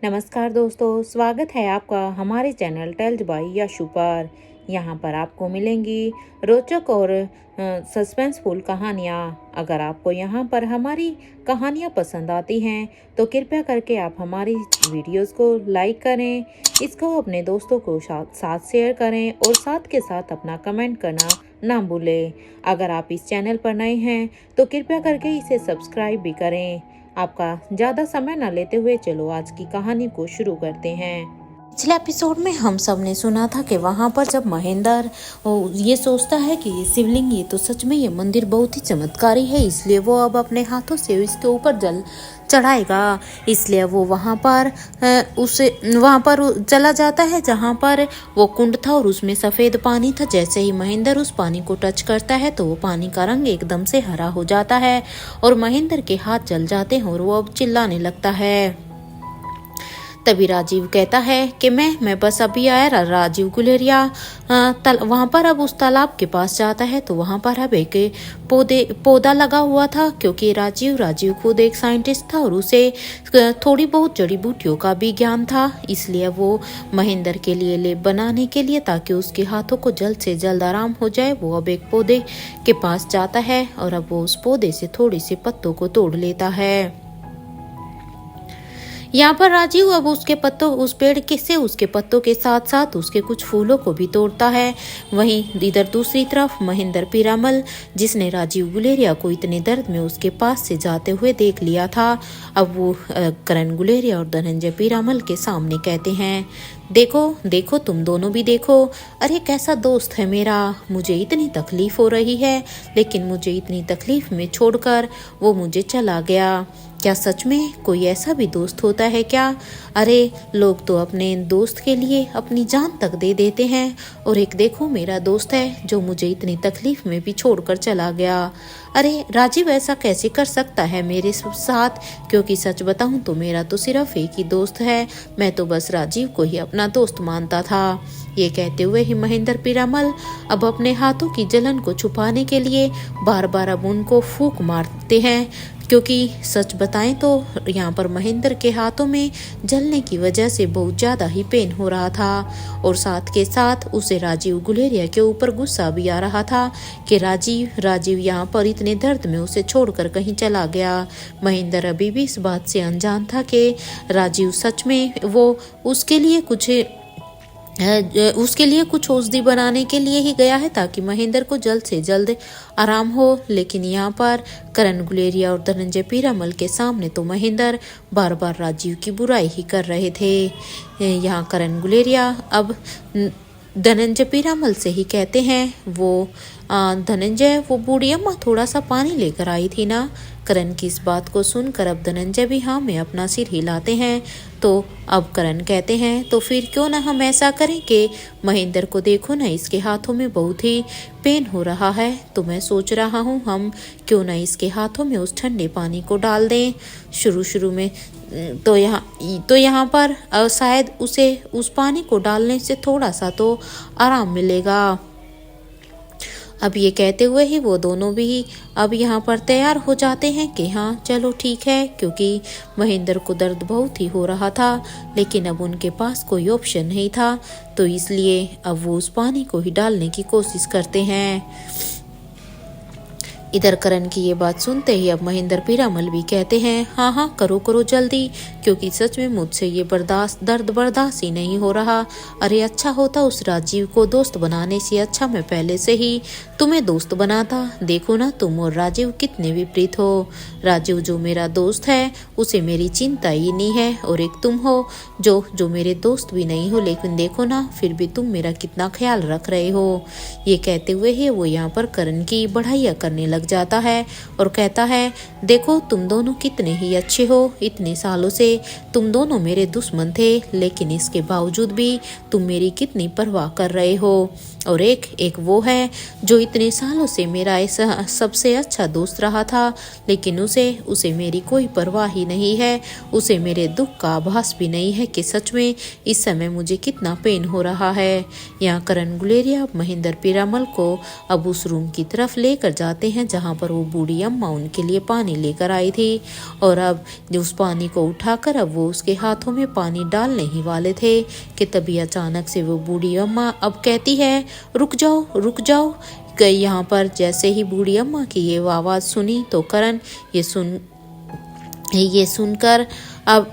नमस्कार दोस्तों, स्वागत है आपका हमारे चैनल टेल्स बाय यशु पर। यहाँ पर आपको मिलेंगी रोचक और सस्पेंसफुल कहानियाँ। अगर आपको यहाँ पर हमारी कहानियाँ पसंद आती हैं तो कृपया करके आप हमारी वीडियोस को लाइक करें, इसको अपने दोस्तों को साथ शेयर करें और साथ के साथ अपना कमेंट करना ना भूलें। अगर आप इस चैनल पर नए हैं तो कृपया करके इसे सब्सक्राइब भी करें। आपका ज़्यादा समय न लेते हुए चलो आज की कहानी को शुरू करते हैं। पिछले एपिसोड में हम सब ने सुना था कि वहाँ पर जब महेंद्र ये सोचता है कि ये शिवलिंग, ये तो सच में ये मंदिर बहुत ही चमत्कारी है, इसलिए वो अब अपने हाथों से इसके ऊपर जल चढ़ाएगा। इसलिए वो वहाँ पर चला जाता है जहाँ पर वो कुंड था और उसमें सफ़ेद पानी था। जैसे ही महेंद्र उस पानी को टच करता है तो वो पानी का रंग एकदम से हरा हो जाता है और महेंद्र के हाथ जल जाते हैं और वो अब चिल्लाने लगता है। तभी राजीव कहता है कि मैं बस अभी आया। राजीव गुलेरिया वहाँ पर अब उस तालाब के पास जाता है तो वहाँ पर अब एक पौधा लगा हुआ था, क्योंकि राजीव खुद एक साइंटिस्ट था और उसे थोड़ी बहुत जड़ी बूटियों का भी ज्ञान था। इसलिए वो महेंद्र के लिए लेप बनाने के लिए, ताकि उसके हाथों को जल्द से जल्द आराम हो जाए, वो अब एक पौधे के पास जाता है और अब वो उस पौधे से थोड़ी सी पत्तों को तोड़ लेता है। यहाँ पर राजीव अब उस पेड़ से उसके पत्तों के साथ साथ उसके कुछ फूलों को भी तोड़ता है। वहीं इधर दूसरी तरफ महेंद्र पीरामल, जिसने राजीव गुलेरिया को इतने दर्द में उसके पास से जाते हुए देख लिया था, अब वो करण गुलेरिया और धनंजय पीरामल के सामने कहते हैं, देखो देखो, तुम दोनों भी देखो, अरे कैसा दोस्त है मेरा। मुझे इतनी तकलीफ हो रही है, लेकिन मुझे इतनी तकलीफ में छोड़कर वो मुझे चला गया। क्या सच में कोई ऐसा भी दोस्त होता है क्या? अरे लोग तो अपने दोस्त के लिए अपनी जान तक दे देते हैं, और एक देखो मेरा दोस्त है जो मुझे इतनी तकलीफ में भी छोड़कर चला गया। अरे राजीव ऐसा कैसे कर सकता है मेरे साथ? क्योंकि सच बताऊं तो मेरा तो सिर्फ एक ही दोस्त है, मैं तो बस राजीव को ही अपना दोस्त मानता था। ये कहते हुए ही महेंद्र पीरामल अब अपने हाथों की जलन को छुपाने के लिए बार बार अब उनको फूंक मारते हैं, क्योंकि सच बताएं तो यहाँ पर महेंद्र के हाथों में जलने की वजह से बहुत ज़्यादा ही पेन हो रहा था, और साथ के साथ उसे राजीव गुलेरिया के ऊपर गुस्सा भी आ रहा था कि राजीव यहाँ पर इतने दर्द में उसे छोड़कर कहीं चला गया। महेंद्र अभी भी इस बात से अनजान था कि राजीव सच में वो उसके लिए कुछ औषधि बनाने के लिए ही गया है, ताकि महेंद्र को जल्द से जल्द आराम हो। लेकिन यहाँ पर करण गुलेरिया और धनंजय पीरामल के सामने तो महेंद्र बार बार राजीव की बुराई ही कर रहे थे। यहाँ करण गुलेरिया अब धनंजय पीरामल से ही कहते हैं, वो धनंजय, वो बूढ़ी अम्मा थोड़ा सा पानी लेकर आई थी ना। करण की इस बात को सुनकर अब धनंजय भी हाँ में अपना सिर हिलाते हैं। तो अब करण कहते हैं, तो फिर क्यों ना हम ऐसा करें कि महेंद्र को देखो ना, इसके हाथों में बहुत ही पेन हो रहा है, तो मैं सोच रहा हूँ हम क्यों ना इसके हाथों में उस ठंडे पानी को डाल दें। शुरू में तो यहाँ पर शायद उसे उस पानी को डालने से थोड़ा सा तो आराम मिलेगा। अब ये कहते हुए ही वो दोनों भी अब यहाँ पर तैयार हो जाते हैं कि हाँ चलो ठीक है, क्योंकि महेंद्र को दर्द बहुत ही हो रहा था, लेकिन अब उनके पास कोई ऑप्शन नहीं था, तो इसलिए अब वो उस पानी को ही डालने की कोशिश करते हैं। इधर करण की ये बात सुनते ही अब महेंद्र पीरामल भी कहते हैं, हाँ करो जल्दी, क्योंकि सच में मुझसे ये दर्द बर्दाश्त ही नहीं हो रहा। अरे अच्छा होता उस राजीव को दोस्त बनाने से अच्छा मैं पहले से ही तुम्हें दोस्त बनाता। देखो ना तुम और राजीव कितने विपरीत हो। राजीव जो मेरा दोस्त है उसे मेरी चिंता ही नहीं है, और एक तुम हो जो मेरे दोस्त भी नहीं हो, लेकिन देखो ना फिर भी तुम मेरा कितना ख्याल रख रहे हो। ये कहते हुए ही वो यहाँ पर करण की बढ़ाइया करने लग जाता है और कहता है, देखो तुम दोनों कितने ही अच्छे हो, इतने सालों से तुम दोनों मेरे दुश्मन थे, लेकिन इसके बावजूद भी तुम मेरी कितनी परवाह कर रहे हो। और एक वो है जो इतने सालों से मेरा ऐसा सबसे अच्छा दोस्त रहा था, लेकिन उसे मेरी कोई परवाह ही नहीं है, उसे मेरे दुख का आभास भी नहीं है कि सच में इस समय मुझे कितना पेन हो रहा है। यहाँ करण गुलेरिया महेंद्र पीरामल को अब उस रूम की तरफ लेकर जाते हैं जहाँ पर वो बूढ़ी अम्मा उनके लिए पानी लेकर आई थी। और अब उस पानी को उठाकर अब वो उसके हाथों में पानी डालने ही वाले थे कि तभी अचानक से वो बूढ़ी अम्मा अब कहती है, रुक जाओ रुक जाओ। यहाँ पर जैसे ही बूढ़ी अम्मा की ये आवाज़ सुनी तो करण ये सुनकर अब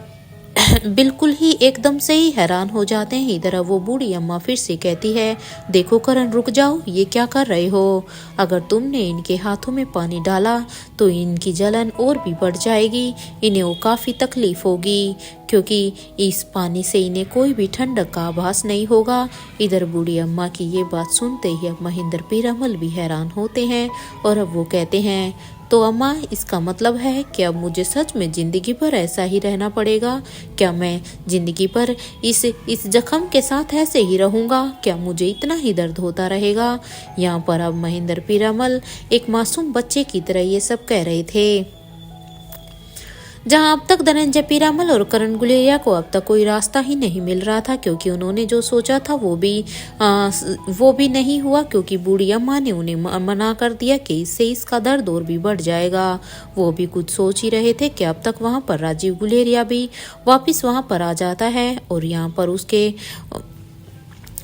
बिल्कुल ही एकदम से ही हैरान हो जाते हैं। इधर अब वो बूढ़ी अम्मा फिर से कहती है, देखो करण रुक जाओ, ये क्या कर रहे हो? अगर तुमने इनके हाथों में पानी डाला तो इनकी जलन और भी बढ़ जाएगी, इन्हें वो काफ़ी तकलीफ होगी, क्योंकि इस पानी से इन्हें कोई भी ठंडक का आभास नहीं होगा। इधर बूढ़ी अम्मा की ये बात सुनते ही अब महेंद्र पीरामल भी हैरान होते हैं और अब वो कहते हैं, तो अम्मा इसका मतलब है कि अब मुझे सच में ज़िंदगी भर ऐसा ही रहना पड़ेगा? क्या मैं ज़िंदगी भर इस जख्म के साथ ऐसे ही रहूँगा? क्या मुझे इतना ही दर्द होता रहेगा? यहाँ पर अब महेंद्र पीरामल एक मासूम बच्चे की तरह ये सब कह रहे थे। जहां अब तक धनंजय पीरामल और करण गुलेरिया को अब तक कोई रास्ता ही नहीं मिल रहा था, क्योंकि उन्होंने जो सोचा था वो भी नहीं हुआ, क्योंकि बूढ़ी अम्मा ने उन्हें मना कर दिया कि इससे इसका दर्द और भी बढ़ जाएगा। वो भी कुछ सोच ही रहे थे कि अब तक वहां पर राजीव गुलेरिया भी वापस वहां पर आ जाता है और यहाँ पर उसके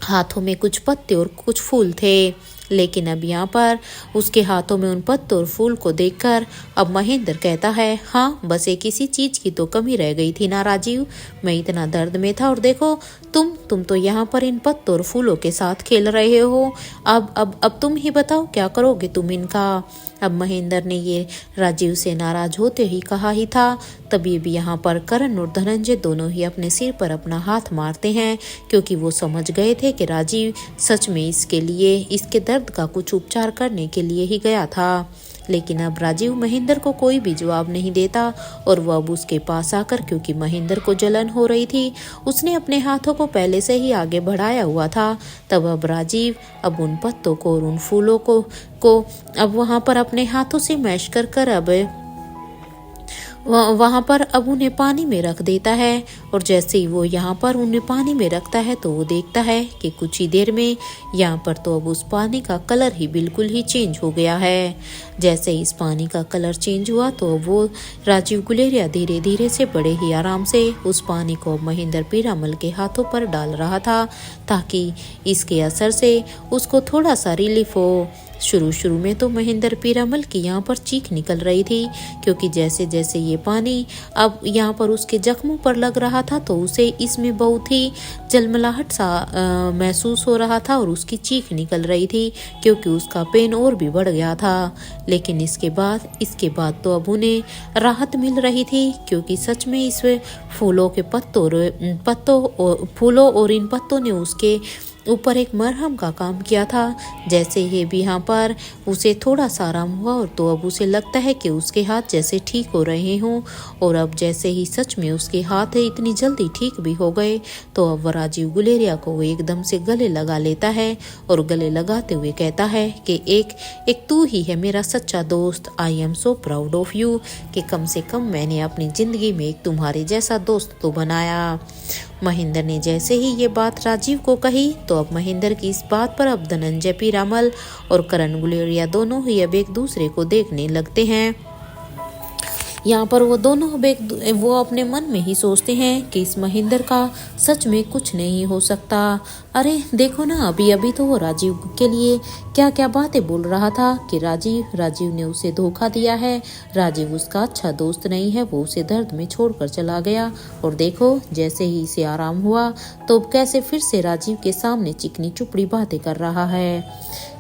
हाथों में कुछ पत्ते और कुछ फूल थे। लेकिन अब यहाँ पर उसके हाथों में उन पत्तों और फूल को देखकर अब महेंद्र कहता है, हाँ बस एक किसी चीज की तो कमी रह गई थी ना राजीव, मैं इतना दर्द में था और देखो तुम तो यहाँ पर इन पत्तों और फूलों के साथ खेल रहे हो। अब तुम ही बताओ क्या करोगे तुम इनका? अब महेंद्र ने ये राजीव से नाराज होते ही कहा ही था। तभी भी यहाँ पर करण और धनंजय दोनों ही अपने सिर पर अपना हाथ मारते हैं, क्योंकि वो समझ गए थे कि राजीव सच में इसके दर्द का कुछ उपचार करने के लिए ही गया था। लेकिन अब राजीव महेंद्र को कोई भी जवाब नहीं देता और वह अब उसके पास आकर, क्योंकि महेंद्र को जलन हो रही थी, उसने अपने हाथों को पहले से ही आगे बढ़ाया हुआ था। तब अब राजीव अब उन पत्तों को और उन फूलों को अब वहां पर अपने हाथों से मैश कर अब वहां पर अब उन्हें पानी में रख देता है। और जैसे ही वो यहाँ पर उन्हें पानी में रखता है तो वो देखता है कि कुछ ही देर में यहाँ पर तो अब उस पानी का कलर ही बिल्कुल ही चेंज हो गया है। जैसे ही इस पानी का कलर चेंज हुआ तो वो राजीव गुलेरिया धीरे धीरे से बड़े ही आराम से उस पानी को महेंद्र पीरामल के हाथों पर डाल रहा था, ताकि इसके असर से उसको थोड़ा सा रिलीफ हो। शुरू में तो महेंद्र पीरामल की यहाँ पर चीख निकल रही थी, क्योंकि जैसे जैसे ये पानी अब यहाँ पर उसके जख्मों पर लग रहा था तो उसे इसमें बहुत ही जलमलाहट सा महसूस हो रहा था और उसकी चीख निकल रही थी, क्योंकि उसका पेन और भी बढ़ गया था। लेकिन इसके बाद तो अब उन्हें राहत मिल रही थी, क्योंकि सच में इस फूलों के फूलों और इन पत्तों ने उसके ऊपर एक मरहम का काम किया था। जैसे ही भी यहाँ पर उसे थोड़ा सा आराम हुआ और तो अब उसे लगता है कि उसके हाथ जैसे ठीक हो रहे हों। और अब जैसे ही सच में उसके हाथ इतनी जल्दी ठीक भी हो गए तो अब वह राजीव गुलेरिया को वो एकदम से गले लगा लेता है और गले लगाते हुए कहता है कि एक तू ही है मेरा सच्चा दोस्त। I am so proud of you कि कम से कम मैंने अपनी ज़िंदगी में एक तुम्हारे जैसा दोस्त तो बनाया। महेंद्र ने जैसे ही ये बात राजीव को कही तो अब महेंद्र की इस बात पर अब धनंजय पीरामल और करण गुलेरिया दोनों ही अब एक दूसरे को देखने लगते हैं। यहाँ पर वो दोनों वो अपने मन में ही सोचते हैं कि इस महेंद्र का सच में कुछ नहीं हो सकता। अरे देखो ना, अभी अभी तो वो राजीव के लिए क्या क्या बातें बोल रहा था कि राजीव ने उसे धोखा दिया है, राजीव उसका अच्छा दोस्त नहीं है, वो उसे दर्द में छोड़कर चला गया। और देखो जैसे ही इसे आराम हुआ तो कैसे फिर से राजीव के सामने चिकनी चुपड़ी बातें कर रहा है।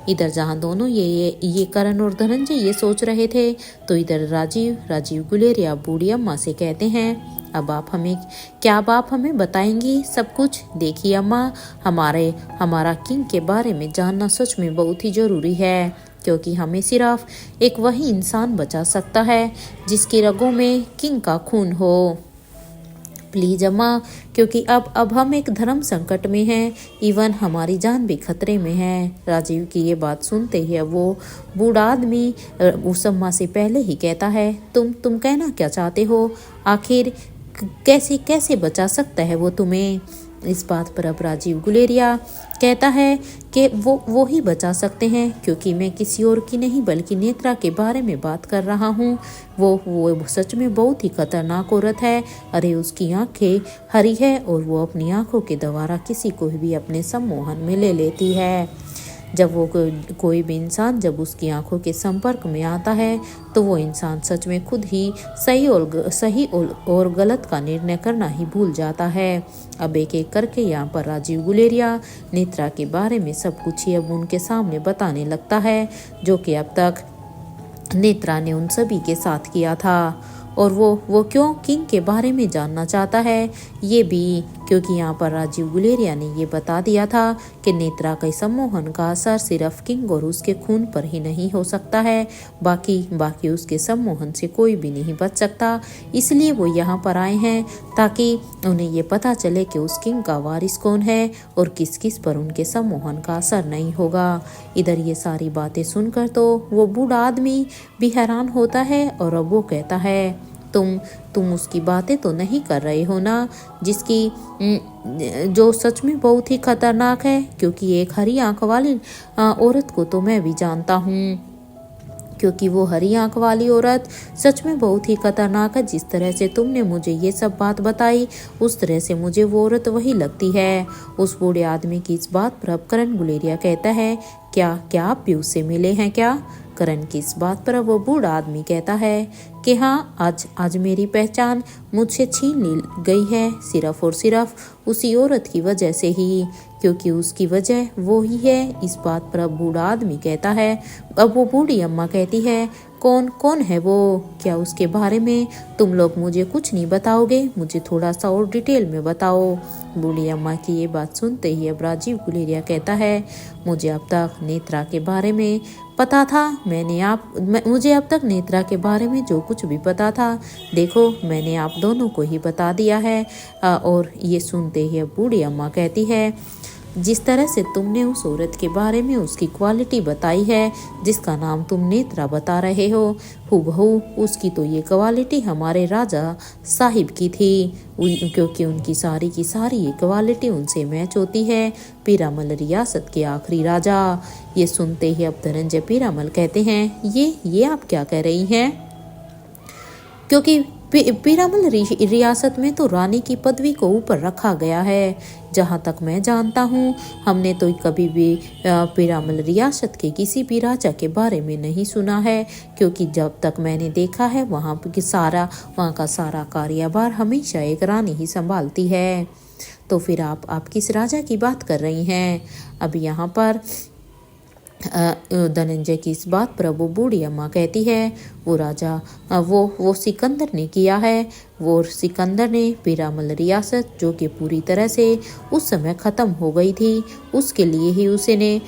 इधर जहाँ दोनों ये करण और धनंजय ये सोच रहे थे तो इधर राजीव गुलेरिया बूढ़ी अम्मा से कहते हैं, अब आप हमें बताएंगी सब कुछ? देखिए अम्मा, हमारा किंग के बारे में जानना सच में बहुत ही जरूरी है, क्योंकि हमें सिर्फ एक वही इंसान बचा सकता है जिसकी रगों में किंग का खून हो। प्लीज अम्मा, क्योंकि अब हम एक धर्म संकट में हैं, इवन हमारी जान भी खतरे में है। राजीव की ये बात सुनते ही वो बूढ़ा आदमी उस अम्मा से पहले ही कहता है, तुम कहना क्या चाहते हो? आखिर कैसे बचा सकता है वो तुम्हें? इस बात पर अब राजीव गुलेरिया कहता है कि वो ही बचा सकते हैं, क्योंकि मैं किसी और की नहीं बल्कि नेत्रा के बारे में बात कर रहा हूँ। वो सच में बहुत ही खतरनाक औरत है। अरे उसकी आंखें हरी है और वो अपनी आंखों के द्वारा किसी को भी अपने सम्मोहन में ले लेती है। जब वो कोई भी इंसान जब उसकी आंखों के संपर्क में आता है तो वो इंसान सच में खुद ही सही और गलत का निर्णय करना ही भूल जाता है। अब एक एक करके यहाँ पर राजीव गुलेरिया नेत्रा के बारे में सब कुछ ही अब उनके सामने बताने लगता है, जो कि अब तक नेत्रा ने उन सभी के साथ किया था। और वो क्यों किंग के बारे में जानना चाहता है, ये भी क्योंकि यहाँ पर राजीव गुलेरिया ने ये बता दिया था कि नेत्रा के सम्मोहन का असर सिर्फ किंग और उसके खून पर ही नहीं हो सकता है, बाकी उसके सम्मोहन से कोई भी नहीं बच सकता। इसलिए वो यहाँ पर आए हैं ताकि उन्हें ये पता चले कि उस किंग का वारिस कौन है और किस किस पर उनके सम्मोहन का असर नहीं होगा। इधर ये सारी बातें सुनकर तो वो बूढ़ा आदमी भी हैरान होता है और अब वो कहता है, तुम उसकी बातें तो नहीं कर रहे हो ना, जो सच में बहुत ही खतरनाक है, क्योंकि एक हरी आंख वाली औरत को तो मैं भी जानता हूँ, क्योंकि वो हरी आंख वाली औरत सच में बहुत ही खतरनाक है। जिस तरह से तुमने मुझे ये सब बात बताई उस तरह से मुझे वो औरत वही लगती है। उस बूढ़े आदमी की इस बात पर अब करण गुलेरिया कहता है, क्या आप भी उससे मिले हैं क्या? करण की इस बात पर वो बूढ़ा आदमी कहता है कि हाँ, आज मेरी पहचान मुझसे छीन ली गई है, सिर्फ और सिर्फ उसी औरत की वजह से ही, क्योंकि उसकी वजह वो ही है। इस बात पर अब बूढ़ा आदमी कहता है। अब वो बूढ़ी अम्मा कहती है, कौन है वो? क्या उसके बारे में तुम लोग मुझे कुछ नहीं बताओगे? मुझे थोड़ा सा और डिटेल में बताओ। बूढ़ी अम्मा की ये बात सुनते ही अब राजीव गुलेरिया कहता है, मुझे अब तक नेत्रा के बारे में पता था, मुझे अब तक नेत्रा के बारे में जो कुछ भी पता था, देखो मैंने आप दोनों को ही बता दिया है। और ये सुनते ही अब बूढ़ी अम्मा कहती है, जिस तरह से तुमने उस औरत के बारे में उसकी क्वालिटी बताई है, जिसका नाम तुम नेत्रा बता रहे हो, हूबहू उसकी तो ये क्वालिटी हमारे राजा साहिब की थी, क्योंकि उनकी सारी की सारी ये क्वालिटी उनसे मैच होती है। पीरामल रियासत के आखिरी राजा। ये सुनते ही अब धनंजय पीरामल कहते हैं, ये आप क्या कह रही हैं? क्योंकि पीरामल रियासत में तो रानी की पदवी को ऊपर रखा गया है। जहाँ तक मैं जानता हूँ, हमने तो कभी भी पीरामल रियासत के किसी भी राजा के बारे में नहीं सुना है, क्योंकि जब तक मैंने देखा है वहाँ का सारा कार्यभार हमेशा एक रानी ही संभालती है। तो फिर आप किस राजा की बात कर रही हैं? अब यहाँ पर धनंजय की इस बात पर वो बूढ़ी अम्मा कहती है, वो राजा वो सिकंदर ने किया है। वो सिकंदर ने पीरामल रियासत, जो कि पूरी तरह से उस समय ख़त्म हो गई थी, उसके लिए ही उसने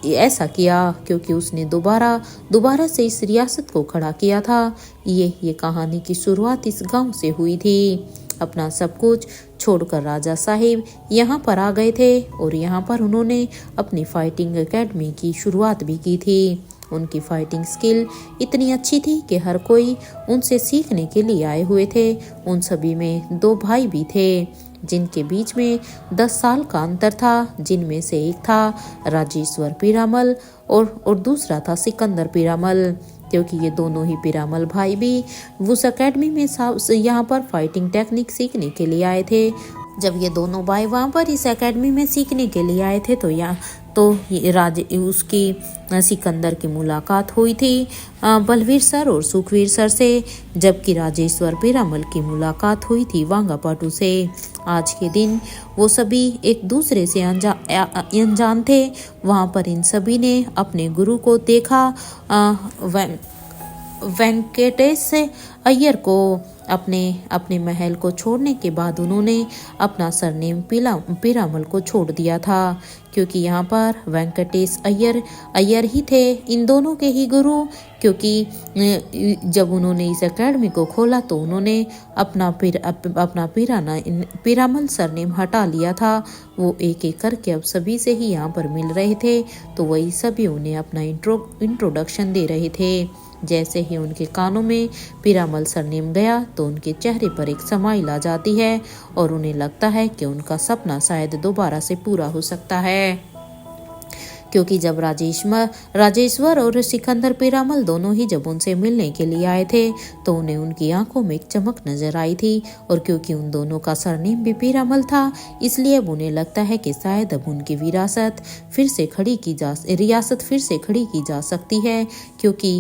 ऐसा किया, क्योंकि उसने दोबारा से इस रियासत को खड़ा किया था। ये कहानी की शुरुआत इस गांव से हुई थी। अपना सब कुछ छोड़कर राजा साहिब यहाँ पर आ गए थे और यहाँ पर उन्होंने अपनी फाइटिंग एकेडमी की शुरुआत भी की थी। उनकी फाइटिंग स्किल इतनी अच्छी थी कि हर कोई उनसे सीखने के लिए आए हुए थे। उन सभी में 2 भाई भी थे, जिनके बीच में 10 साल का अंतर था, जिनमें से एक था राजेश्वर पीरामल और दूसरा था सिकंदर पीरामल, क्योंकि ये दोनों ही पीरामल भाई भी उस एकेडमी में यहाँ पर फाइटिंग टेक्निक सीखने के लिए आए थे। जब ये दोनों भाई वहाँ पर इस एकेडमी में सीखने के लिए आए थे तो उसकी सिकंदर की मुलाकात हुई थी बलवीर सर और सुखवीर सर से, जबकि राजेश्वर पीरामल की मुलाकात हुई थी वांगापाटू से। आज के दिन वो सभी एक दूसरे से अनजान थे। वहाँ पर इन सभी ने अपने गुरु को देखा, वेंकटेश अय्यर को। अपने महल को छोड़ने के बाद उन्होंने अपना सरनेम पीरामल को छोड़ दिया था, क्योंकि यहाँ पर वेंकटेश अय्यर ही थे इन दोनों के ही गुरु, क्योंकि जब उन्होंने इस एकेडमी को खोला तो उन्होंने अपना पीरामल सरनेम हटा लिया था। वो एक एक करके अब सभी से ही यहाँ पर मिल रहे थे, तो वही सभी उन्हें अपना इंट्रोडक्शन दे रहे थे। जैसे ही उनके कानों में पीरामल सरनेम गया तो उनके चेहरे पर एक स्माइल आ जाती है और उन्हें लगता है कि उनका सपना शायद दोबारा से पूरा हो सकता है। क्योंकि जब राजेश्वर और सिकंदर पीरामल दोनों ही जब उनसे मिलने के लिए आए थे तो उन्हें उनकी आंखों में एक चमक नजर आई थी, और क्योंकि उन दोनों का सरनेम भी पीरामल था इसलिए अब उन्हें लगता है कि शायद अब उनकी रियासत फिर से खड़ी की जा सकती है, क्योंकि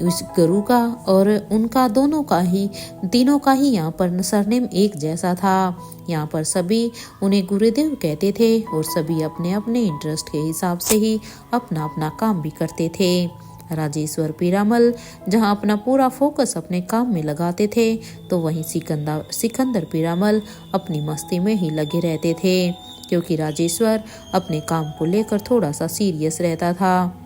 उस गुरु का और उनका तीनों का ही यहाँ पर सरनेम एक जैसा था। यहाँ पर सभी उन्हें गुरुदेव कहते थे और सभी अपने अपने इंटरेस्ट के हिसाब से ही अपना अपना काम भी करते थे। राजेश्वर पीरामल जहाँ अपना पूरा फोकस अपने काम में लगाते थे तो वहीं सिकंदर पीरामल अपनी मस्ती में ही लगे रहते थे, क्योंकि राजेश्वर अपने काम को लेकर थोड़ा सा सीरियस रहता था।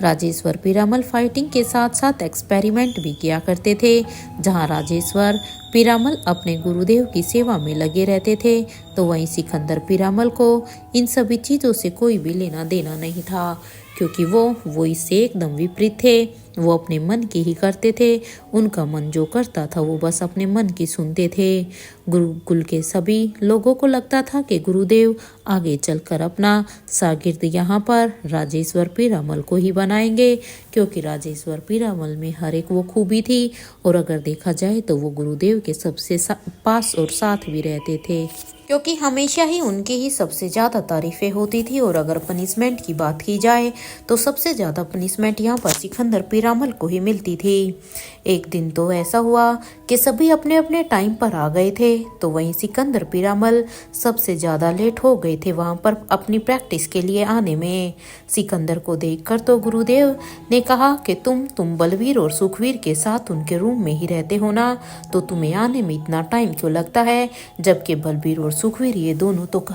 राजेश्वर पीरामल फाइटिंग के साथ साथ एक्सपेरिमेंट भी किया करते थे। जहां राजेश्वर पीरामल अपने गुरुदेव की सेवा में लगे रहते थे तो वहीं सिकंदर पीरामल को इन सभी चीज़ों से कोई भी लेना देना नहीं था, क्योंकि वो इससे एकदम विपरीत थे। वो अपने मन की ही करते थे, उनका मन जो करता था वो बस अपने मन की सुनते थे। गुरुकुल के सभी लोगों को लगता था कि गुरुदेव आगे चलकर अपना शागिर्द यहाँ पर राजेश्वर पीरामल को ही बनाएंगे, क्योंकि राजेश्वर पीरामल में हर एक वो खूबी थी और अगर देखा जाए तो वो गुरुदेव के सबसे पास और साथ भी रहते थे, क्योंकि हमेशा ही उनकी ही सबसे ज़्यादा तारीफें होती थी। और अगर पनिशमेंट की बात की जाए तो सबसे ज़्यादा पनिशमेंट यहाँ पर सिकंदर पीरामल को ही मिलती थी। एक दिन तो ऐसा हुआ कि सभी अपने अपने टाइम पर आ गए थे, तो वहीं सिकंदर पीरामल सबसे ज़्यादा लेट हो गए थे वहाँ पर अपनी प्रैक्टिस के लिए आने में। सिकंदर को देखकर तो गुरुदेव ने कहा कि तुम बलवीर और सुखवीर के साथ उनके रूम में ही रहते हो ना, तो तुम्हें आने में इतना टाइम क्यों लगता है, जबकि बलवीर और सुखवीर ये दोनों तो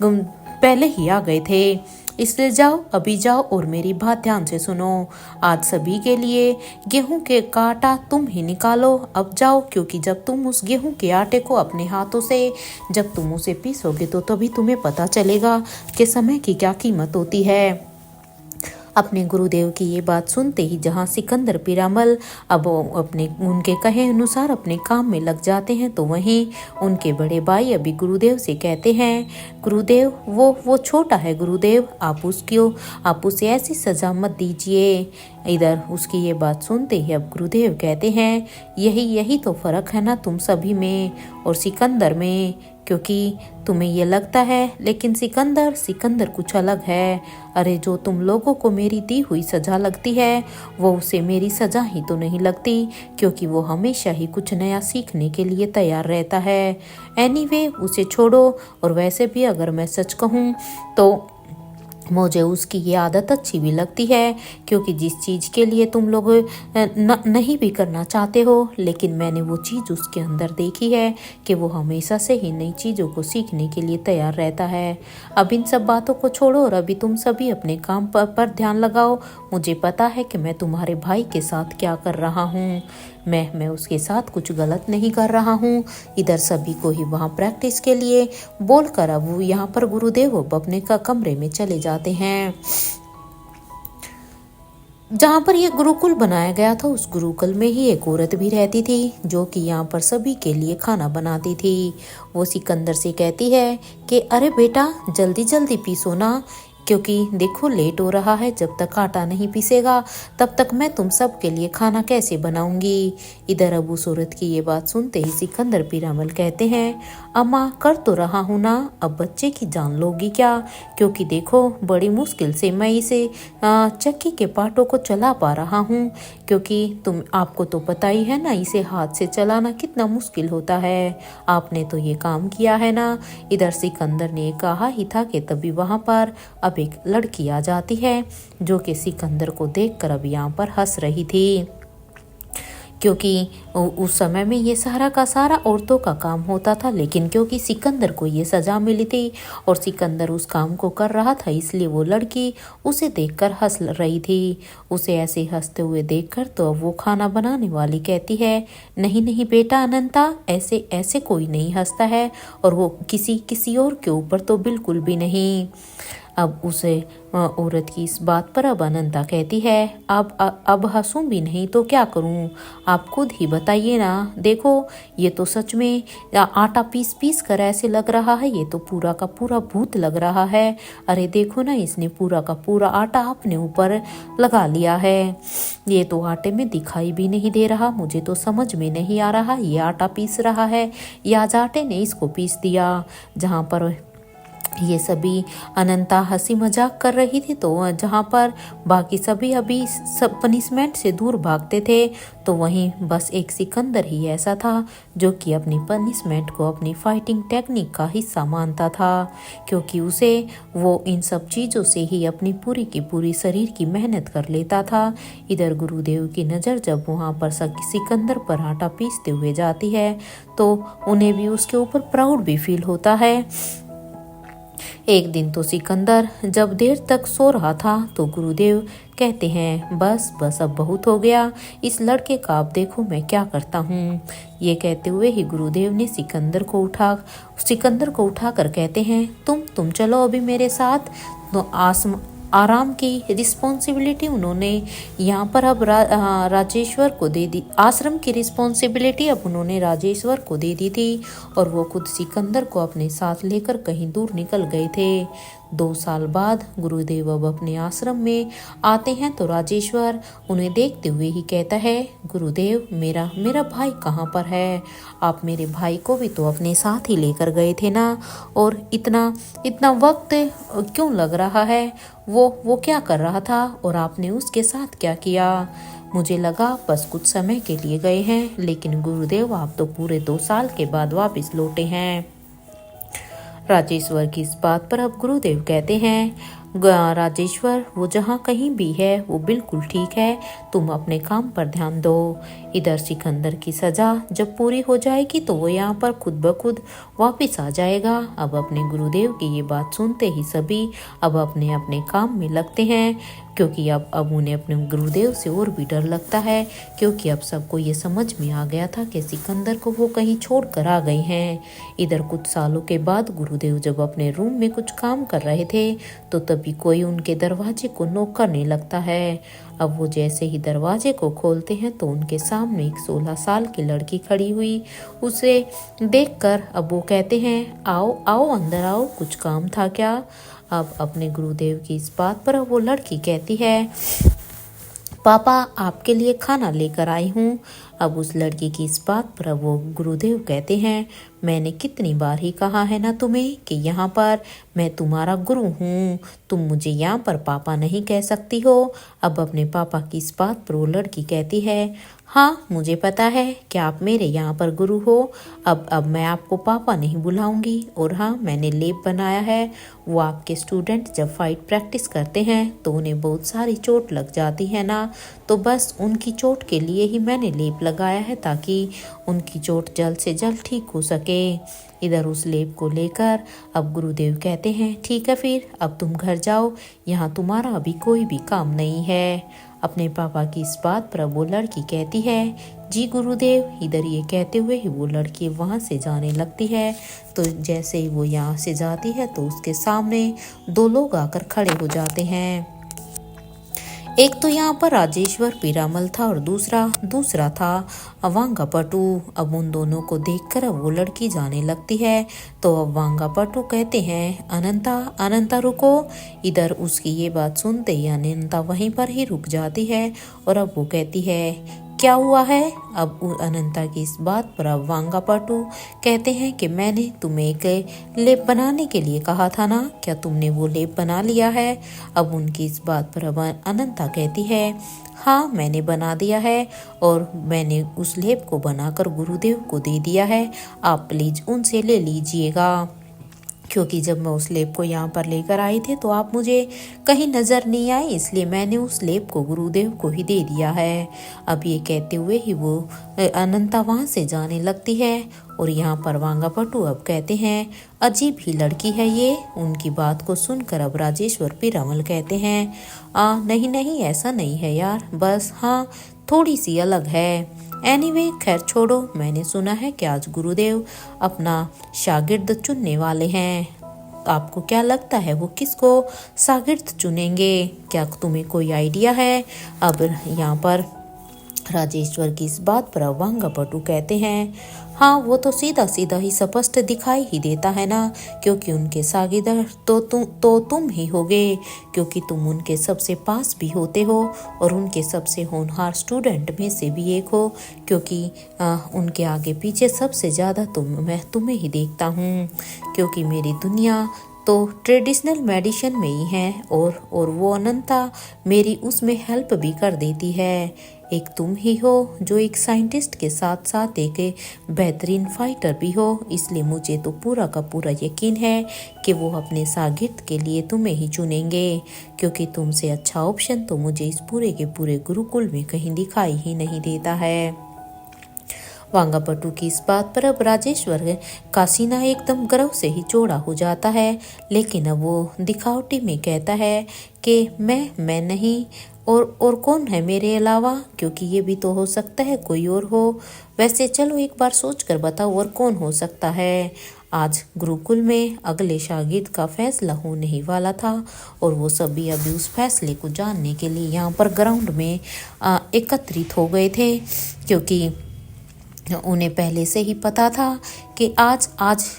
पहले ही आ गए थे। इसलिए अभी जाओ और मेरी बात ध्यान से सुनो। आज सभी के लिए गेहूं के का आटा तुम ही निकालो, अब जाओ, क्योंकि जब तुम उस गेहूं के आटे को अपने हाथों से जब तुम उसे पीसोगे तो तभी तुम्हें पता चलेगा कि समय की क्या कीमत होती है। अपने गुरुदेव की ये बात सुनते ही जहाँ सिकंदर पीरामल अब उनके कहे अनुसार अपने काम में लग जाते हैं, तो वहीं उनके बड़े भाई अभी गुरुदेव से कहते हैं, गुरुदेव वो छोटा है गुरुदेव, आप उसे ऐसी सजा मत दीजिए। इधर उसकी ये बात सुनते ही अब गुरुदेव कहते हैं, यही तो फर्क है ना तुम सभी में और सिकंदर में, क्योंकि तुम्हें ये लगता है लेकिन सिकंदर कुछ अलग है। अरे जो तुम लोगों को मेरी दी हुई सजा लगती है वो उसे मेरी सजा ही तो नहीं लगती, क्योंकि वो हमेशा ही कुछ नया सीखने के लिए तैयार रहता है। एनीवे उसे छोड़ो, और वैसे भी अगर मैं सच कहूँ तो मुझे उसकी ये आदत अच्छी भी लगती है, क्योंकि जिस चीज़ के लिए तुम लोग नहीं भी करना चाहते हो, लेकिन मैंने वो चीज़ उसके अंदर देखी है कि वो हमेशा से ही नई चीज़ों को सीखने के लिए तैयार रहता है। अब इन सब बातों को छोड़ो और अभी तुम सभी अपने काम पर ध्यान लगाओ। मुझे पता है कि मैं तुम्हारे भाई के साथ क्या कर रहा हूँ, मैं उसके साथ कुछ गलत नहीं कर रहा हूँ। इधर सभी को ही वहाँ प्रैक्टिस के लिए बोलकर अब वो यहाँ पर गुरुदेव अपने कमरे में चले जाते हैं। जहाँ पर ये गुरुकुल बनाया गया था उस गुरुकुल में ही एक औरत भी रहती थी, जो कि यहाँ पर सभी के लिए खाना बनाती थी। वो सिकंदर से कहती है कि अरे बेटा जल्दी जल्दी पीसो ना, क्योंकि देखो लेट हो रहा है, जब तक आटा नहीं पीसेगा तब तक मैं तुम सब के लिए खाना कैसे बनाऊंगी। इधर अब उस औरत की ये बात सुनते ही सिकंदर पीरामल कहते हैं, अम्मा कर तो रहा हूँ ना, अब बच्चे की जान लोगी क्या, क्योंकि देखो बड़ी मुश्किल से मैं इसे चक्की के पाटों को चला पा रहा हूँ, क्योंकि आपको तो पता ही है ना इसे हाथ से चलाना कितना मुश्किल होता है, आपने तो ये काम किया है ना। इधर सिकंदर ने कहा ही था कि तभी वहाँ पर अब एक लड़की आ जाती है, जो कि सिकंदर को देखकर अब यहाँ पर हंस रही थी, क्योंकि उस समय में ये सारा का सारा औरतों का काम होता था, लेकिन क्योंकि सिकंदर को ये सजा मिली थी और सिकंदर उस काम को कर रहा था, इसलिए वो लड़की उसे देखकर हंस रही थी। उसे ऐसे हंसते हुए देखकर तो अब वो खाना बनाने वाली कहती है, नहीं नहीं बेटा अनंता, ऐसे ऐसे कोई नहीं हंसता है, और वो किसी और के ऊपर तो बिल्कुल भी नहीं। अब उसे औरत की इस बात पर अब अनंता कहती है, अब हंसूं भी नहीं तो क्या करूं, आप खुद ही बताइए ना। देखो ये तो सच में आटा पीस पीस कर ऐसे लग रहा है, ये तो पूरा का पूरा भूत लग रहा है। अरे देखो ना, इसने पूरा का पूरा आटा अपने ऊपर लगा लिया है। ये तो आटे में दिखाई भी नहीं दे रहा, मुझे तो समझ में नहीं आ रहा ये आटा पीस रहा है या आज आटे ने इसको पीस दिया। जहाँ पर ये सभी अनंता हंसी मजाक कर रही थी, तो जहाँ पर बाकी सभी अभी सब पनिशमेंट से दूर भागते थे, तो वहीं बस एक सिकंदर ही ऐसा था जो कि अपनी पनिशमेंट को अपनी फाइटिंग टेक्निक का हिस्सा मानता था, क्योंकि उसे वो इन सब चीज़ों से ही अपनी पूरी की पूरी शरीर की मेहनत कर लेता था। इधर गुरुदेव की नज़र जब वहाँ पर सिकंदर पर आटा पीसते हुए जाती है, तो उन्हें भी उसके ऊपर प्राउड भी फील होता है। एक दिन तो सिकंदर जब देर तक सो रहा था, तो गुरुदेव कहते हैं, बस बस अब बहुत हो गया, इस लड़के का आप देखो मैं क्या करता हूँ। ये कहते हुए ही गुरुदेव ने सिकंदर को उठाकर कहते हैं, तुम चलो अभी मेरे साथ। तो आराम की रिस्पॉन्सिबिलिटी उन्होंने यहाँ पर अब राजेश्वर को दे दी। आश्रम की रिस्पॉन्सिबिलिटी अब उन्होंने राजेश्वर को दे दी थी, और वो खुद सिकंदर को अपने साथ लेकर कहीं दूर निकल गए थे। 2 साल बाद गुरुदेव अब अपने आश्रम में आते हैं, तो राजेश्वर उन्हें देखते हुए ही कहता है, गुरुदेव मेरा भाई कहाँ पर है? आप मेरे भाई को भी तो अपने साथ ही लेकर गए थे ना, और इतना वक्त क्यों लग रहा है? वो क्या कर रहा था और आपने उसके साथ क्या किया? मुझे लगा बस कुछ समय के लिए गए हैं, लेकिन गुरुदेव आप तो पूरे 2 साल के बाद वापस लौटे हैं। राजेश्वर की इस बात पर अब गुरुदेव कहते हैं, राजेश्वर वो जहाँ कहीं भी है वो बिल्कुल ठीक है, तुम अपने काम पर ध्यान दो। इधर सिकंदर की सजा जब पूरी हो जाएगी तो वो यहाँ पर खुद ब खुद वापस आ जाएगा। अब अपने गुरुदेव की ये बात सुनते ही सभी अब अपने अपने काम में लगते हैं, क्योंकि अब उन्हें अपने गुरुदेव से और भी डर लगता है, क्योंकि अब सबको ये समझ में आ गया था कि सिकंदर को वो कहीं छोड़ कर आ गए हैं। इधर कुछ सालों के बाद गुरुदेव जब अपने रूम में कुछ काम कर रहे थे, तो तभी कोई उनके दरवाजे को नॉक करने लगता है। अब वो जैसे ही दरवाजे को खोलते हैं, तो उनके सामने एक 16 साल की लड़की खड़ी हुई। उसे देखकर अब वो कहते हैं, आओ आओ अंदर आओ, कुछ काम था क्या? अब अपने गुरुदेव की इस बात पर वो लड़की कहती है, पापा आपके लिए खाना लेकर आई हूँ। अब उस लड़की की इस बात पर वो गुरुदेव कहते हैं, मैंने कितनी बार ही कहा है ना तुम्हें कि यहाँ पर मैं तुम्हारा गुरु हूँ, तुम मुझे यहाँ पर पापा नहीं कह सकती हो। अब अपने पापा की इस बात पर वो लड़की कहती है, हाँ मुझे पता है कि आप मेरे यहाँ पर गुरु हो। अब मैं आपको पापा नहीं बुलाऊंगी, और हाँ मैंने लेप बनाया है। वो आपके स्टूडेंट जब फाइट प्रैक्टिस करते हैं तो उन्हें बहुत सारी चोट लग जाती है ना, तो बस उनकी चोट के लिए ही मैंने लेप लगाया है, ताकि उनकी चोट जल्द से जल्द ठीक हो सके। इधर उस लेप को लेकर अब गुरुदेव कहते हैं, ठीक है फिर अब तुम घर जाओ, यहाँ तुम्हारा अभी कोई भी काम नहीं है। अपने पापा की इस बात पर वो लड़की कहती है, जी गुरुदेव। इधर ये कहते हुए ही वो लड़की वहाँ से जाने लगती है। तो जैसे ही वो यहाँ से जाती है, तो उसके सामने 2 लोग आकर खड़े हो जाते हैं। एक तो यहाँ पर राजेश्वर पीरामल था, और दूसरा था वांगापटू। अब उन दोनों को देखकर अब वो लड़की जाने लगती है। तो अब वांगापटू कहते हैं, अनंता रुको। इधर उसकी ये बात सुनते ही अनंता वहीं पर ही रुक जाती है, और अब वो कहती है, क्या हुआ है? अब अनंता की इस बात पर अब वांगापटू कहते हैं कि मैंने तुम्हें एक लेप बनाने के लिए कहा था ना, क्या तुमने वो लेप बना लिया है? अब उनकी इस बात पर अब अनंता कहती है, हाँ मैंने बना दिया है, और मैंने उस लेप को बनाकर गुरुदेव को दे दिया है, आप प्लीज उनसे ले लीजिएगा। क्योंकि जब मैं उस लेप को यहाँ पर लेकर आई थी तो आप मुझे कहीं नज़र नहीं आए, इसलिए मैंने उस लेप को गुरुदेव को ही दे दिया है। अब ये कहते हुए ही वो अनंता वहाँ से जाने लगती है और यहाँ पर वांगापटू अब कहते हैं अजीब ही लड़की है ये। उनकी बात को सुनकर अब राजेश्वर पीरामल कहते हैं नहीं नहीं ऐसा नहीं है यार, बस हाँ थोड़ी सी अलग है। एनीवे खैर छोड़ो, मैंने सुना है कि आज गुरुदेव अपना शागिर्द चुनने वाले हैं। आपको क्या लगता है वो किसको शागिर्द चुनेंगे? क्या तुम्हें कोई आइडिया है? अब यहाँ पर राजेश्वर की इस बात पर वांगापटू कहते हैं हाँ वो तो सीधा सीधा ही स्पष्ट दिखाई ही देता है ना, क्योंकि उनके सागीदार तो तुम ही होगे, क्योंकि तुम उनके सबसे पास भी होते हो और उनके सबसे होनहार स्टूडेंट में से भी एक हो, क्योंकि उनके आगे पीछे सबसे ज़्यादा मैं तुम्हें ही देखता हूँ, क्योंकि मेरी दुनिया तो ट्रेडिशनल मेडिसिन में ही है और वो अनंता मेरी उसमें हेल्प भी कर देती है। एक तुम ही हो जो एक साइंटिस्ट के साथ साथ एक बेहतरीन फाइटर भी हो, इसलिए मुझे तो पूरा का पूरा यकीन है कि वो अपने शागिर्द के लिए तुम्हें ही चुनेंगे, क्योंकि तुमसे अच्छा ऑप्शन तो मुझे इस पूरे के पूरे गुरुकुल में कहीं दिखाई ही नहीं देता है। वांगापटू की इस बात पर अब राजेश्वर का सीना एकदम गर्व से ही चौड़ा हो जाता है, लेकिन अब वो दिखावटी में कहता है कि मैं नहीं और कौन है मेरे अलावा, क्योंकि ये भी तो हो सकता है कोई और हो। वैसे चलो एक बार सोच कर बताओ और कौन हो सकता है। आज गुरुकुल में अगले शागिर्द का फैसला होने ही वाला था और वो सभी अभी उस फैसले को जानने के लिए यहाँ पर ग्राउंड में एकत्रित हो गए थे, क्योंकि उन्हें पहले से ही पता था कि आज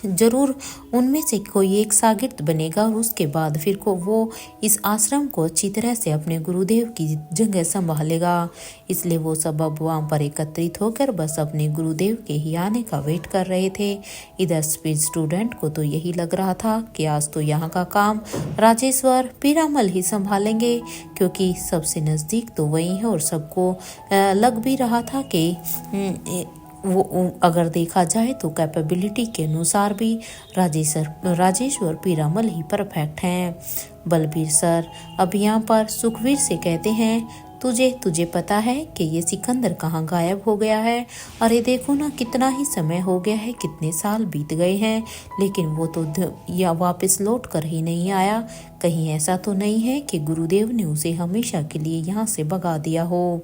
जरूर उनमें से कोई एक शागिर्द बनेगा और उसके बाद फिर को वो इस आश्रम को अच्छी तरह से अपने गुरुदेव की जगह संभालेगा। इसलिए वो सब अब वहाँ पर एकत्रित होकर बस अपने गुरुदेव के ही आने का वेट कर रहे थे। इधर स्टूडेंट को तो यही लग रहा था कि आज तो यहाँ का काम राजेश्वर पीरामल ही संभालेंगे, क्योंकि सबसे नज़दीक तो वही है और सबको लग भी रहा था कि वो अगर देखा जाए तो कैपेबिलिटी के अनुसार भी राजेश्वर पीरामल ही परफेक्ट हैं। बलबीर सर अब यहाँ पर सुखवीर से कहते हैं तुझे पता है कि ये सिकंदर कहाँ गायब हो गया है? अरे देखो ना कितना ही समय हो गया है, कितने साल बीत गए हैं, लेकिन वो तो या वापस लौट कर ही नहीं आया। कहीं ऐसा तो नहीं है कि गुरुदेव ने उसे हमेशा के लिए यहाँ से भगा दिया हो?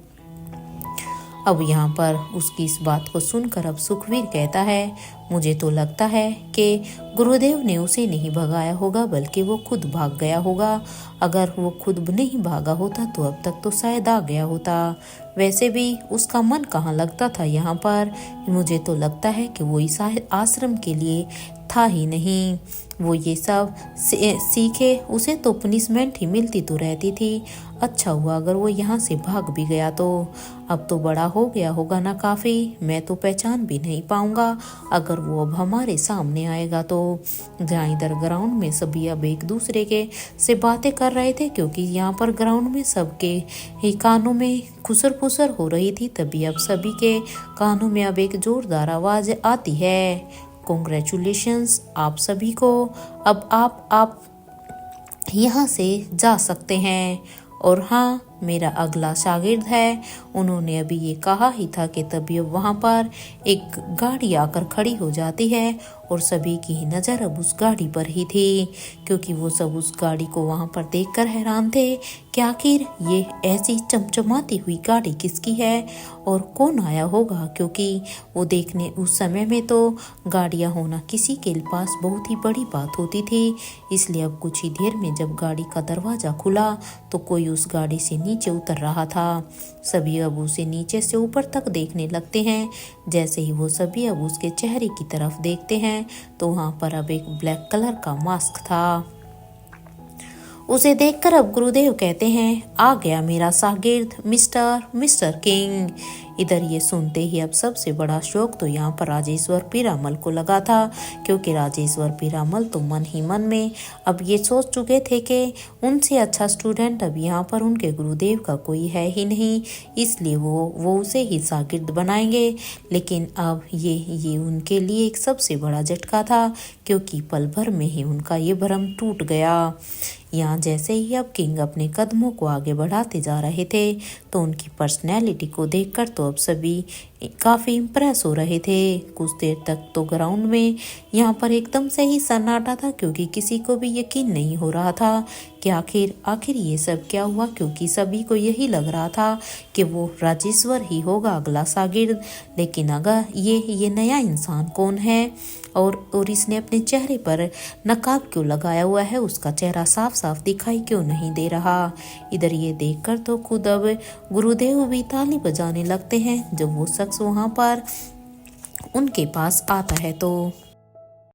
अब यहाँ पर उसकी इस बात को सुनकर अब सुखवीर कहता है मुझे तो लगता है कि गुरुदेव ने उसे नहीं भगाया होगा, बल्कि वो खुद भाग गया होगा। अगर वो खुद नहीं भागा होता तो अब तक तो शायद आ गया होता। वैसे भी उसका मन कहाँ लगता था यहाँ पर? मुझे तो लगता है कि वो इस आश्रम के लिए था ही नहीं। वो ये सब सीखे, उसे तो पनिशमेंट ही मिलती तो रहती थी। अच्छा हुआ अगर वो यहाँ से भाग भी गया तो। अब तो बड़ा हो गया होगा ना काफ़ी, मैं तो पहचान भी नहीं पाऊंगा अगर वो अब हमारे सामने आएगा तो। जहाँ इधर ग्राउंड में सभी अब एक दूसरे के से बातें कर रहे थे, क्योंकि यहाँ पर ग्राउंड में सबके ही कानों में खुसर फुसर हो रही थी। तभी अब सभी के कानों में अब एक जोरदार आवाज़ आती है कॉन्ग्रेचुलेशंस आप सभी को, अब आप यहाँ से जा सकते हैं। और हाँ मेरा अगला शागिर्द है। उन्होंने अभी ये कहा ही था कि तभी अब वहाँ पर एक गाड़ी आकर खड़ी हो जाती है और सभी की ही नज़र अब उस गाड़ी पर ही थी, क्योंकि वो सब उस गाड़ी को वहाँ पर देखकर हैरान थे कि आखिर ये ऐसी चमचमाती हुई गाड़ी किसकी है और कौन आया होगा, क्योंकि वो देखने उस समय में तो गाड़ियाँ होना किसी के पास बहुत ही बड़ी बात होती थी। इसलिए अब कुछ ही देर में जब गाड़ी का दरवाज़ा खुला तो कोई उस गाड़ी से नीचे उतर रहा था। सभी अब उसे नीचे से ऊपर तक देखने लगते हैं। जैसे ही वो सभी अब उसके चेहरे की तरफ देखते हैं तो वहाँ पर अब एक ब्लैक कलर का मास्क था। उसे देखकर अब गुरुदेव कहते हैं, आ गया मेरा शागिर्द मिस्टर किंग। इधर ये सुनते ही अब सबसे बड़ा शौक तो यहाँ पर राजेश्वर पीरामल को लगा था, क्योंकि राजेश्वर पीरामल तो मन ही मन में अब ये सोच चुके थे कि उनसे अच्छा स्टूडेंट अब यहाँ पर उनके गुरुदेव का कोई है ही नहीं, इसलिए वो उसे ही शागिर्द बनाएंगे। लेकिन अब ये उनके लिए एक सबसे बड़ा झटका था, क्योंकि पल भर में ही उनका ये भ्रम टूट गया। यहाँ जैसे ही अब किंग अपने कदमों को आगे बढ़ाते जा रहे थे तो उनकी पर्सनैलिटी को देखकर तो अब सभी काफ़ी इम्प्रेस हो रहे थे। कुछ देर तक तो ग्राउंड में यहाँ पर एकदम से ही सन्नाटा था, क्योंकि किसी को भी यकीन नहीं हो रहा था कि आखिर ये सब क्या हुआ, क्योंकि सभी को यही लग रहा था कि वो राजेश्वर ही होगा अगला शागिर्द। लेकिन अगर ये नया इंसान कौन है और इसने अपने चेहरे पर नकाब क्यों लगाया हुआ है, उसका चेहरा साफ साफ दिखाई क्यों नहीं दे रहा। इधर ये देखकर तो खुद अब गुरुदेव भी ताली बजाने लगते हैं जब वो शख्स वहाँ पर उनके पास आता है तो